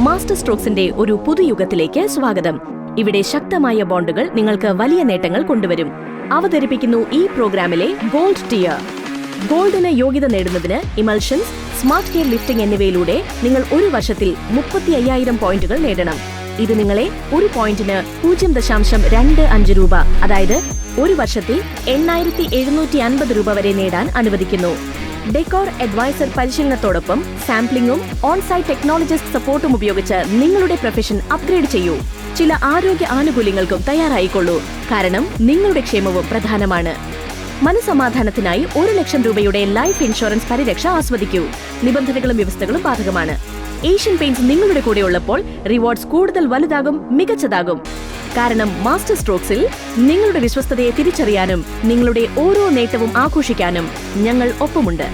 Master സ്ട്രോക്സിന്റെ ഒരു പുതുയുഗത്തിലേക്ക് സ്വാഗതം. ഇവിടെ ശക്തമായ ബോണ്ടുകൾ നിങ്ങൾക്ക് വലിയ നേട്ടങ്ങൾ കൊണ്ടുവരും. അവതരിപ്പിക്കുന്നു ഈ പ്രോഗ്രാമിലെ ഗോൾഡ് ടിയർ. ഗോൾഡിന് യോഗ്യത നേടുന്നതിന് ഇമൽഷൻസ്, സ്മാർട്ട് കെയർ ലിഫ്റ്റിംഗ് എന്നിവയിലൂടെ നിങ്ങൾ ഒരു വർഷത്തിൽ 35,000 പോയിന്റുകൾ നേടണം. ഇത് നിങ്ങളെ ഒരു പോയിന്റിന് 0.25 രൂപ, അതായത് ഒരു വർഷത്തിൽ 8,750 രൂപ വരെ നേടാൻ അനുവദിക്കുന്നു. ഡെക്കോർ അഡ്വൈസർ പരിശീലനത്തോടൊപ്പം സാമ്പിളിംഗും ഓൺ-സൈറ്റ് ടെക്നോളജിസ്റ്റ് സപ്പോർട്ടും ഉപയോഗിച്ച് നിങ്ങളുടെ പ്രൊഫഷൻ അപ്ഗ്രേഡ് ചെയ്യൂ. ചില ആരോഗ്യ ആനുകൂല്യങ്ങൾക്കും തയ്യാറായിക്കൊള്ളൂ, കാരണം നിങ്ങളുടെ ക്ഷേമവും പ്രധാനമാണ്. മനസമാധാനത്തിനായി 1 ലക്ഷം രൂപയുടെ ലൈഫ് ഇൻഷുറൻസ് പരിരക്ഷ ആസ്വദിക്കൂ. നിബന്ധനകളും വ്യവസ്ഥകളും ബാധകമാണ്. ഏഷ്യൻ പെയിന്റ്സ് നിങ്ങളുടെ കൂടെ ഉള്ളപ്പോൾ റിവാർഡ്സ് കൂടുതൽ വലുതാകും, മികച്ചതാകും. കാരണം മാസ്റ്റർ സ്ട്രോക്സിൽ നിങ്ങളുടെ വിശ്വസ്തതയെ തിരിച്ചറിയാനും നിങ്ങളുടെ ഓരോ നേട്ടവും ആഘോഷിക്കാനും ഞങ്ങൾ ഒപ്പമുണ്ട്.